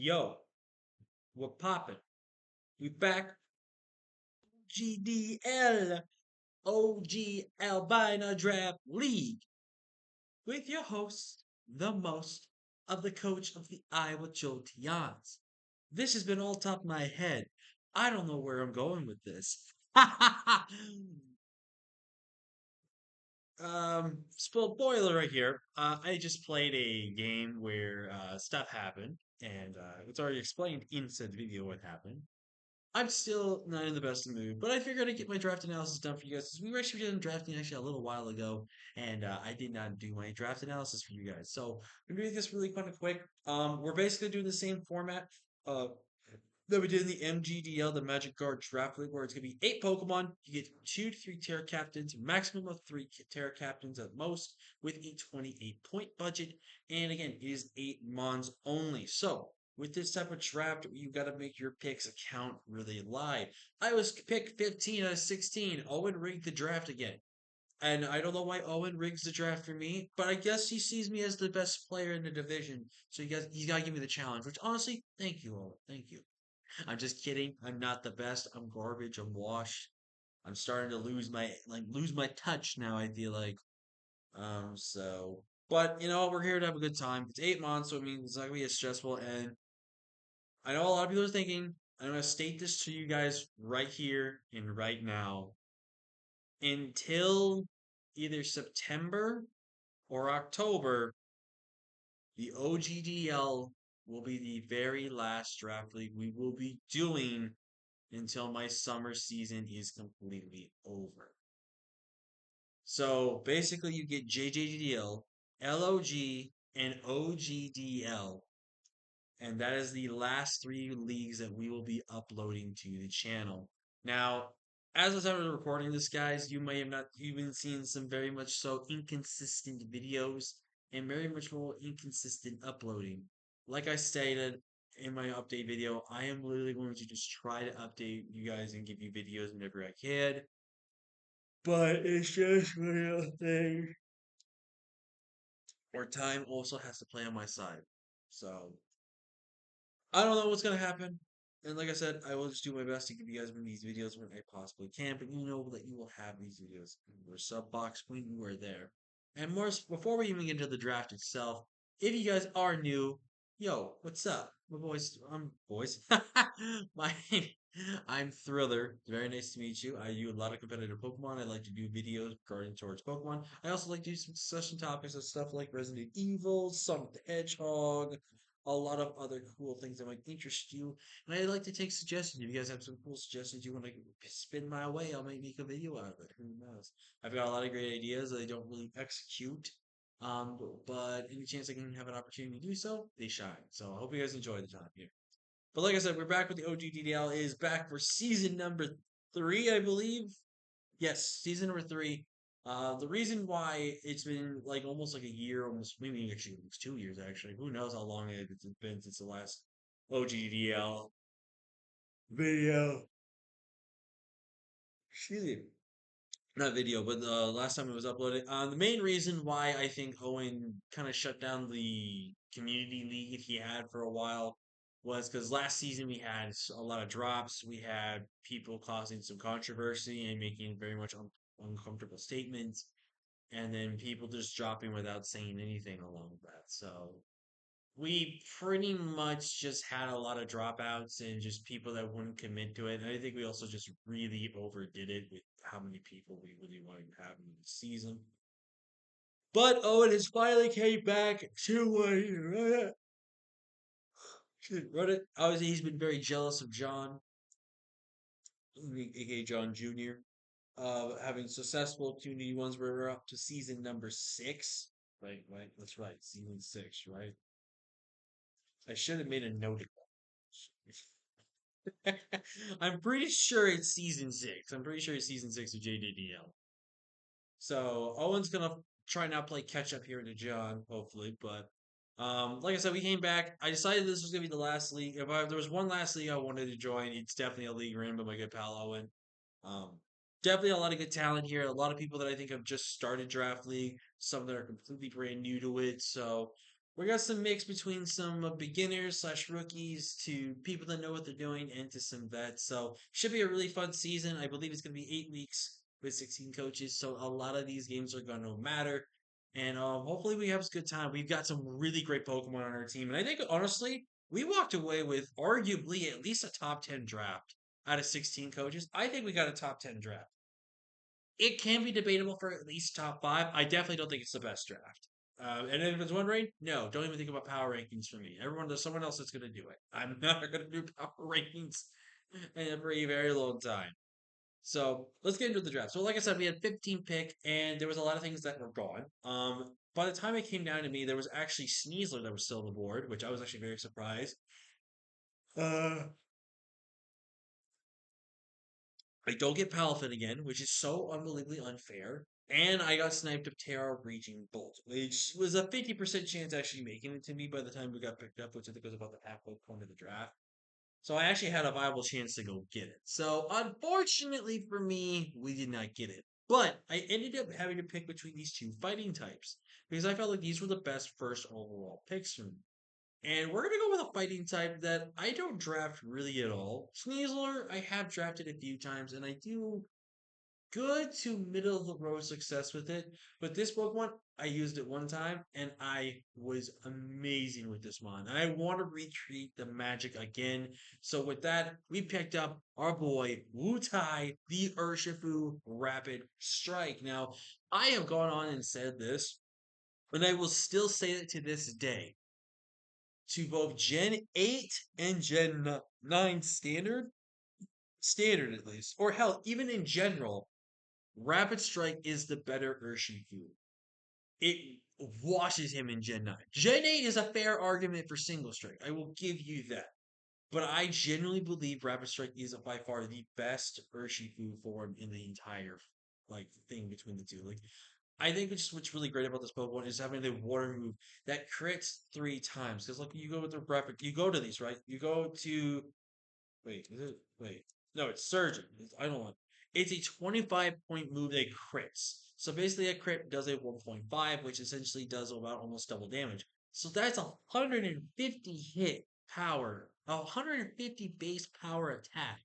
Yo, we're popping. We back. GDL. OGL Albina Draft League with your host, the most of the coach of the Iowa Jolteons. This has been all top of my head. I don't know where I'm going with this. Spoiler right here. I just played a game where stuff happened, and it's already explained in said video what happened. I'm still not in the best of mood, but I figured I'd get my draft analysis done for you guys. 'Cause we were actually done drafting actually a little while ago, and I did not do my draft analysis for you guys. So I'm gonna do this really kind of quick. We're basically doing the same format uh, that we did in the MGDL, the Magic Guard Draft League, where it's gonna be 8 Pokemon. You get 2 to 3 Terra Captains, maximum of 3 Terra Captains at most, with a 28 point budget. And again, it is 8 Mons only. So with this type of draft, you got to make your picks count really live. I was picked 15 out of 16. Owen rigged the draft again. And I don't know why Owen rigs the draft for me, but I guess he sees me as the best player in the division. So he's got to give me the challenge, which honestly, thank you, Owen. Thank you. I'm just kidding. I'm not the best. I'm garbage. I'm washed. I'm starting to lose my touch now, I feel like. So but we're here to have a good time. It's 8 months, so it means it's not gonna be as stressful. And I know a lot of people are thinking, I'm gonna state this to you guys right here and right now. Until either September or October, the OGDL will be the very last draft league we will be doing until my summer season is completely over. So basically, you get JJDL, LOG, and OGDL, and that is the last 3 leagues that we will be uploading to the channel. Now, as I started recording this, guys, you may have not even seen some very much so inconsistent videos and very much more inconsistent uploading. Like I stated in my update video, I am literally going to just try to update you guys and give you videos whenever I can. But it's just one of those things where time also has to play on my side. So I don't know what's gonna happen. And like I said, I will just do my best to give you guys these videos when I possibly can. But you know that you will have these videos in your sub box when you are there. And more before we even get into the draft itself, if you guys are new, yo, what's up? My boys, I'm boys. my I'm Thriller. Very nice to meet you. I do a lot of competitive Pokemon. I like to do videos regarding towards Pokemon. I also like to do some discussion topics of stuff like Resident Evil, Sonic the Hedgehog, a lot of other cool things that might interest you. And I'd like to take suggestions. If you guys have some cool suggestions you want to spin my way, I'll make a video out of it. Who knows? I've got a lot of great ideas that I don't really execute. But any chance I can have an opportunity to do so, they shine. So I hope you guys enjoy the time here. But like I said, we're back with the OGDL is back for season number 3, I believe. Yes, season number 3. The reason why it's been like almost like a year, almost maybe actually it's 2 years actually. Who knows how long it's been since the last OGDL video. Excuse me. Not video, but the last time it was uploaded. The main reason why I think Owen kind of shut down the community league he had for a while was because last season we had a lot of drops. We had people causing some controversy and making very much uncomfortable statements, and then people just dropping without saying anything along with that. So we pretty much just had a lot of dropouts and just people that wouldn't commit to it. And I think we also just really overdid it with how many people we really wanted to have in the season. But Owen has finally came back to run it. Obviously, he's been very jealous of John, aka John Jr., having successful 2D1s where we're up to season number 6. Right, that's right, season 6, right? I should have made a note of I'm pretty sure it's season 6. I'm pretty sure it's season 6 of JDDL. So Owen's gonna try not play catch up here to John, hopefully. But like I said, we came back. I decided this was gonna be the last league. There was one last league I wanted to join, it's definitely a league ran by my good pal Owen. Um, definitely a lot of good talent here. A lot of people that I think have just started draft league. Some that are completely brand new to it. So We got some mix between some beginners slash rookies to people that know what they're doing and to some vets. So should be a really fun season. I believe it's going to be 8 weeks with 16 coaches. So a lot of these games are going to matter. And hopefully we have a good time. We've got some really great Pokemon on our team. And I think honestly, we walked away with arguably at least a top 10 draft out of 16 coaches. I think we got a top 10 draft. It can be debatable for at least top five. I definitely don't think it's the best draft. And if it's wondering, no, don't even think about power rankings for me. There's someone else that's going to do it. I'm not going to do power rankings for a very long time. So let's get into the draft. So, like I said, we had 15 pick, and there was a lot of things that were gone. By the time it came down to me, there was actually Sneasler that was still on the board, which I was actually very surprised. Uh, I don't get Palafin again, which is so unbelievably unfair. And I got sniped of Terra Raging Bolt, which was a 50% chance actually making it to me by the time we got picked up, which I think was about the halfway point of the draft. So I actually had a viable chance to go get it. So unfortunately for me, we did not get it. But I ended up having to pick between these two fighting types because I felt like these were the best first overall picks for me. And we're gonna go with a fighting type that I don't draft really at all. Sneasler, I have drafted a few times, and I do good to middle of the road success with it. But this Pokemon, I used it one time, and I was amazing with this one. And I want to retreat the magic again. So with that, we picked up our boy Wu Tai, the Urshifu Rapid Strike. Now, I have gone on and said this, and I will still say it to this day to both Gen 8 and Gen 9 standard at least, or hell, even in general, Rapid Strike is the better Urshifu. It washes him in Gen 9. Gen 8 is a fair argument for Single Strike. I will give you that. But I genuinely believe Rapid Strike is by far the best Urshifu form in the entire thing between the two. Like I think what's really great about this Pokemon is having the water move that crits 3 times. Because like you go with the rapid, you go to these right. You go to wait, is it wait? No, it's Surgeon. I don't want. It's a 25 point move that crits. So basically, a crit does a 1.5, which essentially does about almost double damage. So that's 150 hit power, 150 base power attack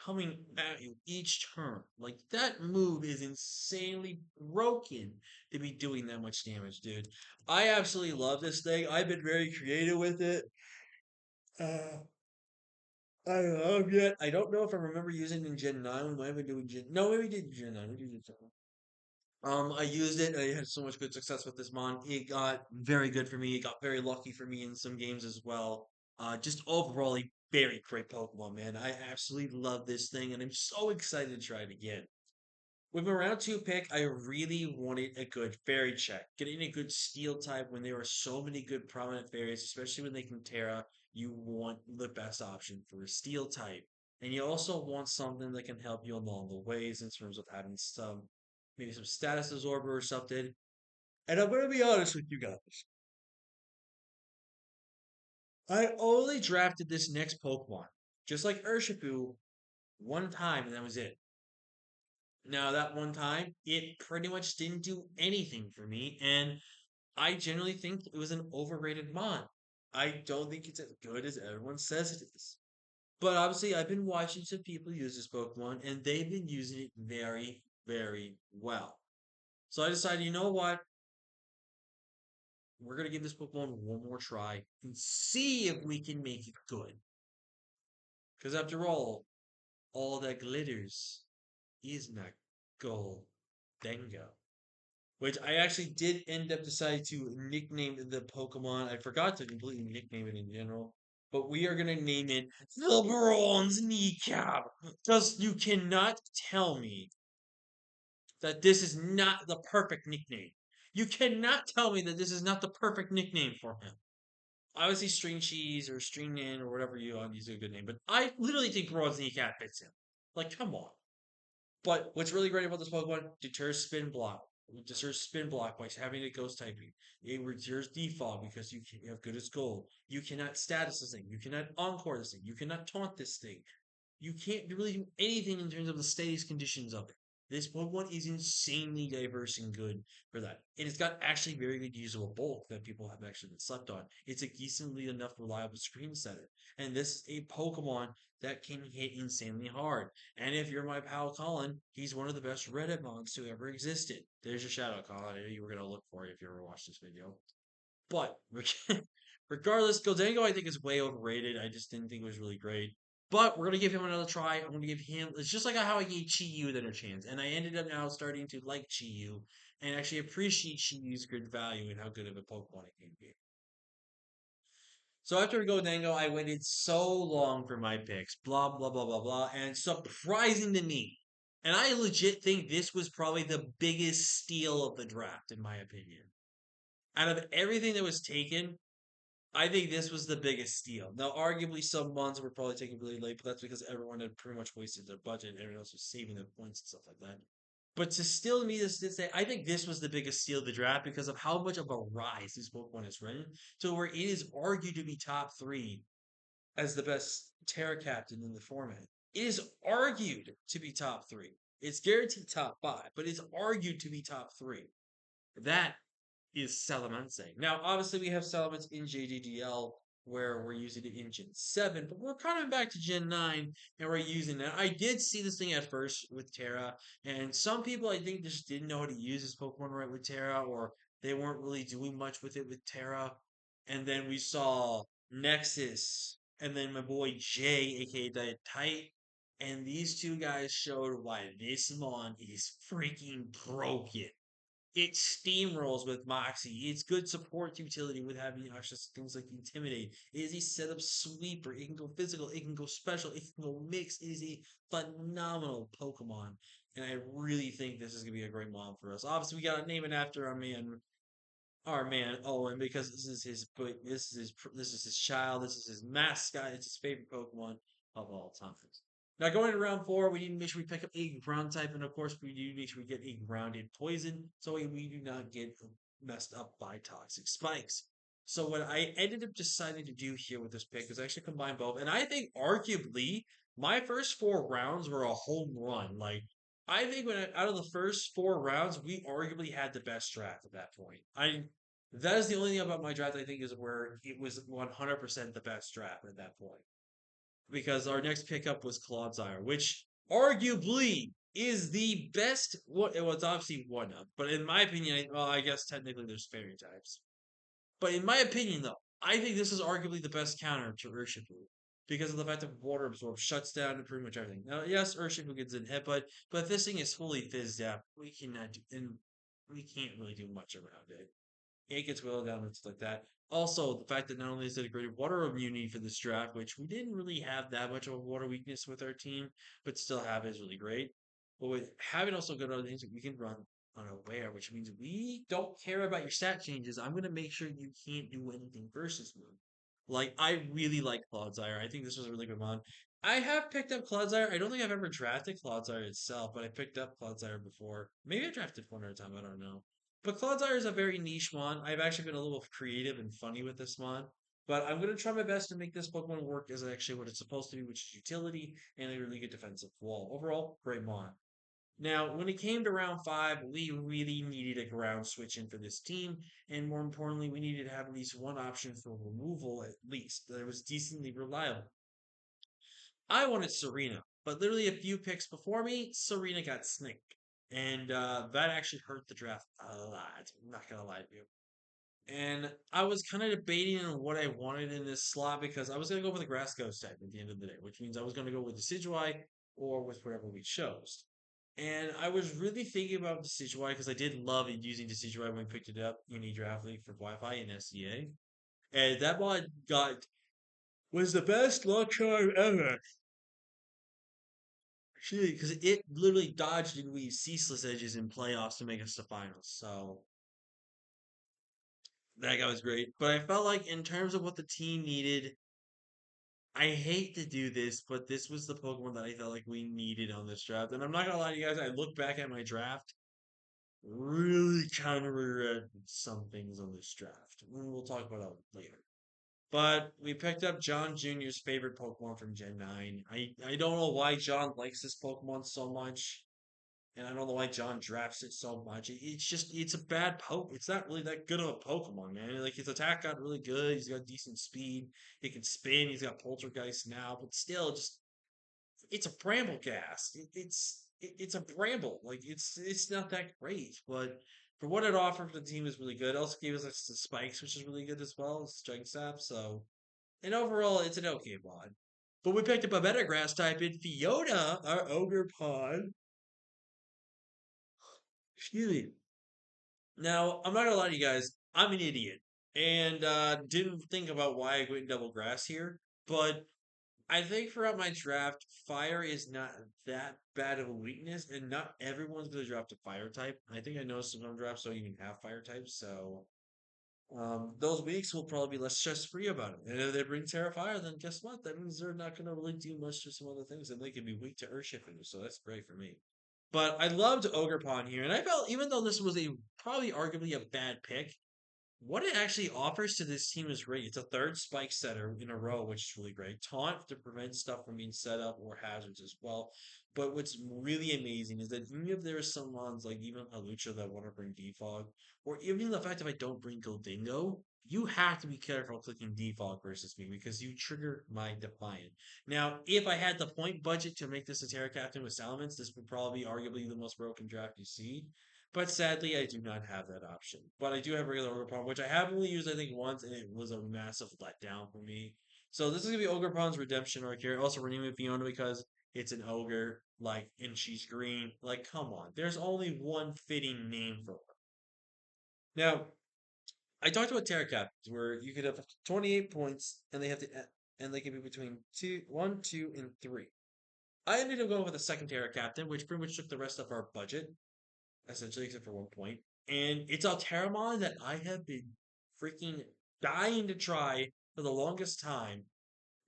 coming at you each turn. Like that move is insanely broken to be doing that much damage, dude. I absolutely love this thing. I've been very creative with it. Uh, I love it. I don't know if I remember using it in Gen 9. We might have been doing Gen. No, maybe we did Gen 9. We did Gen 7. I used it. I had so much good success with this mon. It got very good for me. It got very lucky for me in some games as well. Just overall, a very great Pokemon, man. I absolutely love this thing, and I'm so excited to try it again. With a round two pick, I really wanted a good fairy check. Getting a good steel type when there are so many good prominent fairies, especially when they can Terra, you want the best option for a steel type. And you also want something that can help you along the ways in terms of having maybe some status absorber or something. And I'm going to be honest with you guys. I only drafted this next Pokemon, just like Urshifu, one time, and that was it. Now, that one time, it pretty much didn't do anything for me, and I generally think it was an overrated mod. I don't think it's as good as everyone says it is. But obviously, I've been watching some people use this Pokemon, and they've been using it very, very well. So I decided, you know what? We're going to give this Pokemon one more try and see if we can make it good. Because after all that glitters is not gold. Dengo. Which I actually did end up deciding to nickname the Pokemon. I forgot to completely nickname it in general. But we are going to name it the Bronze Kneecap. Because you cannot tell me that this is not the perfect nickname. You cannot tell me that this is not the perfect nickname for him. Obviously, String Cheese or String Nan or whatever you want, use a good name. But I literally think Bronze Kneecap fits him. Like, come on. But what's really great about this Pokemon, deters spin block. It deters spin block by having a ghost typing. It deters defog because you have good as gold. You cannot status this thing. You cannot encore this thing. You cannot taunt this thing. You can't really do anything in terms of the status conditions of it. This Pokemon is insanely diverse and good for that. And it's got actually very good usable bulk that people have actually been slept on. It's a decently enough reliable screen setter. And this is a Pokemon that can hit insanely hard. And if you're my pal Colin, he's one of the best Reddit mods to ever existed. There's your shout out, Colin. I knew you were gonna look for it if you ever watched this video. But regardless, Goldango I think is way overrated. I just didn't think it was really great. But we're gonna give him another try. I'm gonna give him. It's just like how I gave Chi-Yu another chance, and I ended up now starting to like Chi-Yu and actually appreciate Chi-Yu's good value and how good of a Pokemon it can be. So after Goldango, I waited so long for my picks, blah blah blah blah blah, and surprising to me, and I legit think this was probably the biggest steal of the draft in my opinion. Out of everything that was taken, I think this was the biggest steal. Now, arguably, some ones were probably taken really late, but that's because everyone had pretty much wasted their budget and everyone else was saving their points and stuff like that. But to still me this to say, I think this was the biggest steal of the draft because of how much of a rise this Pokemon has run to where it is argued to be top three as the best Terra Captain in the format. It is argued to be top three. It's guaranteed top five, but it's argued to be top three. That is Salamence. Now, obviously, we have Salamence in JDDL where we're using it in Gen 7, but we're coming back to Gen 9 and we're using that. I did see this thing at first with Terra, and some people I think just didn't know how to use this Pokemon right with Terra, or they weren't really doing much with it with Terra. And then we saw Nexus, and then my boy Jay, aka Diet Tight. And these two guys showed why this Mon is freaking broken. It steamrolls with Moxie. It's good support utility with having access to things like Intimidate. It is a setup sweeper. It can go physical. It can go special. It can go mix. It is a phenomenal Pokemon. And I really think this is going to be a great mod for us. Obviously, we got to name it after our man Owen because this is his child, this is his mascot, it's his favorite Pokemon of all time. Now going to round four, we need to make sure we pick up a ground type, and of course we need to make sure we get a grounded poison, so we do not get messed up by toxic spikes. So what I ended up deciding to do here with this pick is actually combine both, and I think arguably my first four rounds were a home run. Like I think out of the first four rounds, we arguably had the best draft at that point. That is the only thing about my draft I think is where it was 100% the best draft at that point. Because our next pickup was Clodsire, which arguably is the best. What it was obviously one of, but in my opinion, well, I guess technically there's fairy types. But in my opinion, though, I think this is arguably the best counter to Urshifu because of the fact that water absorb shuts down pretty much everything. Now, yes, Urshifu gets in hit, but if this thing is fully fizzed out, we cannot do, and we can't really do much around it. It gets whittled down and stuff like that. Also, the fact that not only is it a great water immunity for this draft, which we didn't really have that much of a water weakness with our team, but still have is really great. But with having also good other things that we can run unaware, which means we don't care about your stat changes. I'm going to make sure you can't do anything versus move. Like, I really like Clodsire. I think this was a really good one. I have picked up Clodsire. I don't think I've ever drafted Clodsire itself, but I picked up Clodsire before. Maybe I drafted one at a time. I don't know. But Clodsire is a very niche mon. I've actually been a little creative and funny with this mon. But I'm going to try my best to make this Pokemon work as actually what it's supposed to be, which is utility and a really good defensive wall. Overall, great mon. Now, when it came to round five, we really needed a ground switch in for this team, and more importantly, we needed to have at least one option for removal, at least, that was decently reliable. I wanted Serena, but literally a few picks before me, Serena got snaked. And that actually hurt the draft a lot. I'm not going to lie to you. And I was kind of debating on what I wanted in this slot because I was going to go with the Grass Ghost type at the end of the day, which means I was going to go with Decidueye or with whatever we chose. And I was really thinking about Decidueye because I did love using Decidueye when we picked it up in a draft league for Wi-Fi and SCA. And that mod was the best luck charm ever. Because it literally dodged and weaved ceaseless edges in playoffs to make us to finals. So that guy was great. But I felt like in terms of what the team needed, I hate to do this, but this was the Pokemon that I felt like we needed on this draft. And I'm not gonna lie to you guys, I look back at my draft, really kind of regret some things on this draft. We'll talk about that later. But we picked up John Jr.'s favorite Pokemon from Gen 9. I don't know why John likes this Pokemon so much. And I don't know why John drafts it so much. It's just it's a bad poke. It's not really that good of a Pokemon, man. Like his attack got really good. He's got decent speed. He can spin. He's got Poltergeist now, but still, just it's a bramble gas. It's a bramble. Like it's not that great, but for what it offered for the team is really good. It also gave us like, the spikes, which is really good as well. Strike Sap. So and overall, it's an okay mod. But we picked up a better grass type in Fiona, our ogre pawn. Excuse me. Now, I'm not gonna lie to you guys, I'm an idiot. And didn't think about why I went double grass here. But I think throughout my draft, fire is not that bad of a weakness, and not everyone's gonna draft a fire type. I think I know some drafts don't even have fire types, so those weeks will probably be less stress free about it. And if they bring Terra Fire, then guess what? That means they're not gonna really do much to some other things, and they can be weak to Earth Shifters, so that's great for me. But I loved Ogerpon here, and I felt even though this was a probably arguably a bad pick, what it actually offers to this team is great. It's a third spike setter in a row, which is really great. Taunt to prevent stuff from being set up or hazards as well. But what's really amazing is that even if there are some ones like even a Lucha that want to bring Defog, or even the fact if I don't bring Goldingo, you have to be careful clicking Defog versus me because you trigger my Defiant. Now, if I had the point budget to make this a Terra Captain with Salamence, this would probably be arguably the most broken draft you see. But sadly, I do not have that option. But I do have regular Ogre which I have only used, I think, once, and it was a massive letdown for me. So this is going to be Ogre redemption arc here. Also, rename it Fiona because it's an ogre, like, and she's green. Like, come on. There's only one fitting name for her. Now, I talked about Terra Captains, where you could have 28 points, and and they can be between 1, 2, and 3. I ended up going with a second Terra Captain, which pretty much took the rest of our budget essentially, except for one point. And it's Alteramon that I have been freaking dying to try for the longest time.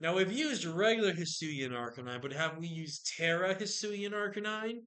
Now, we've used regular Hisuian Arcanine, but have we used Terra Hisuian Arcanine?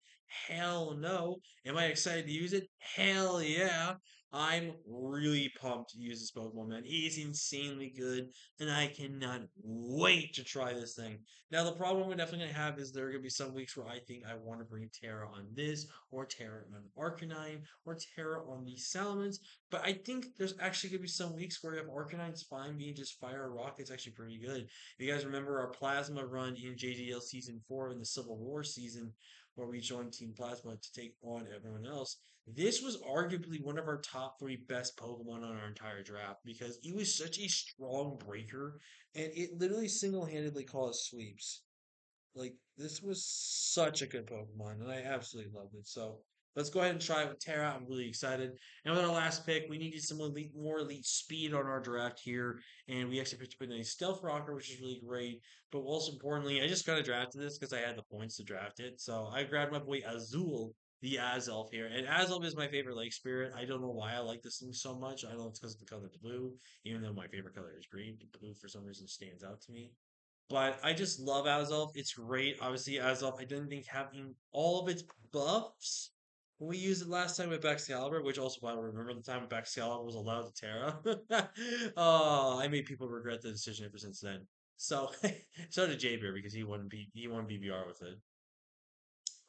Hell no. Am I excited to use it? Hell yeah. I'm really pumped to use this Pokemon, man. He's insanely good, and I cannot wait to try this thing. Now, the problem we're definitely going to have is there are going to be some weeks where I think I want to bring Terra on this, or Terra on Arcanine, or Terra on the Salamence. But I think there's actually going to be some weeks where if Arcanine's fine being just Fire Rock, it's actually pretty good. If you guys remember our Plasma run in JDL Season 4 in the Civil War season, where we joined Team Plasma to take on everyone else, this was arguably one of our top three best Pokemon on our entire draft because it was such a strong breaker and it literally single handedly caused sweeps. Like this was such a good Pokemon, and I absolutely loved it. So let's go ahead and try it with Terra. I'm really excited. And with our last pick, we needed some more elite speed on our draft here, and we actually picked up a Stealth Rocker, which is really great. But most importantly, I just kind of drafted this because I had the points to draft it. So I grabbed my boy Azul, the Azelf here, and Azelf is my favorite Lake Spirit. I don't know why I like this thing so much. I don't know if it's because of the color blue, even though my favorite color is green. Blue for some reason stands out to me. But I just love Azelf. It's great. Obviously, Azelf, I didn't think having all of its buffs when we used it last time with Baxcalibur, which also I remember the time when Baxcalibur was allowed to Terra. Oh, I made people regret the decision ever since then. So so did Jaybeer because he won BBR with it.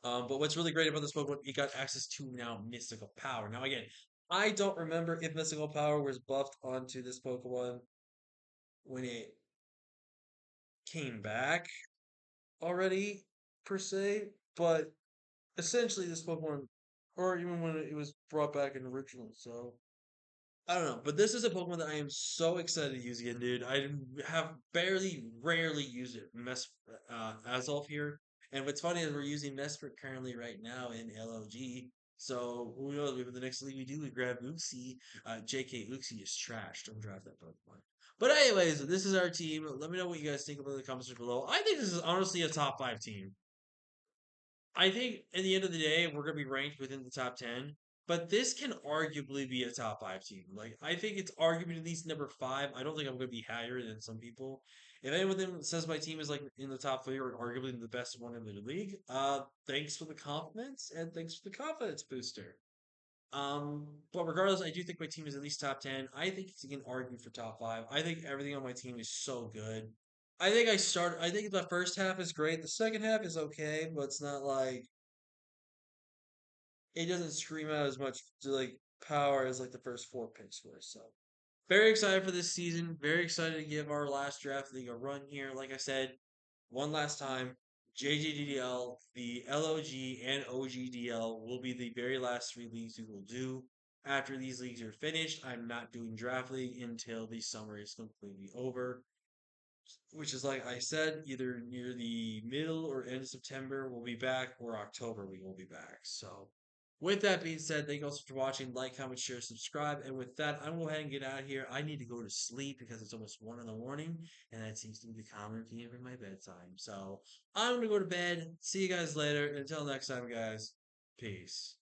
But what's really great about this Pokemon, you got access to now Mystical Power. Now again, I don't remember if Mystical Power was buffed onto this Pokemon when it came back already per se, but essentially this Pokemon, or even when it was brought back in original. So I don't know, but this is a Pokemon that I am so excited to use again, dude. I have rarely used it. Azelf here, and what's funny is we're using Mesprit currently right now in LOG. So who knows? Maybe the next league we do, we grab Uxie. JK Uxie is trash. Don't draft that Pokemon. But anyways, this is our team. Let me know what you guys think about in the comments below. I think this is honestly a top five team. I think at the end of the day, we're going to be ranked within the top 10, but this can arguably be a top five team. Like, I think it's arguably at least number five. I don't think I'm going to be higher than some people. If anyone of them says my team is like in the top three or arguably the best one in the league, thanks for the compliments and thanks for the confidence booster. But regardless, I do think my team is at least top 10. I think it's again arguing for top five. I think everything on my team is so good. I think the first half is great. The second half is okay, but it's not like it doesn't scream out as much like power as like the first four picks were. So very excited for this season. Very excited to give our last draft league a run here. Like I said, one last time, JGDL, the LOG, and OGDL will be the very last three leagues we will do. After these leagues are finished, I'm not doing draft league until the summer is completely over, which is like I said, either near the middle or end of September we'll be back, or October we will be back. So, with that being said, thank you all for watching. Like, comment, share, subscribe. And with that, I'm going to go ahead and get out of here. I need to go to sleep because it's almost 1 in the morning, and that seems to be the common theme for my bedtime. So, I'm going to go to bed. See you guys later. Until next time, guys. Peace.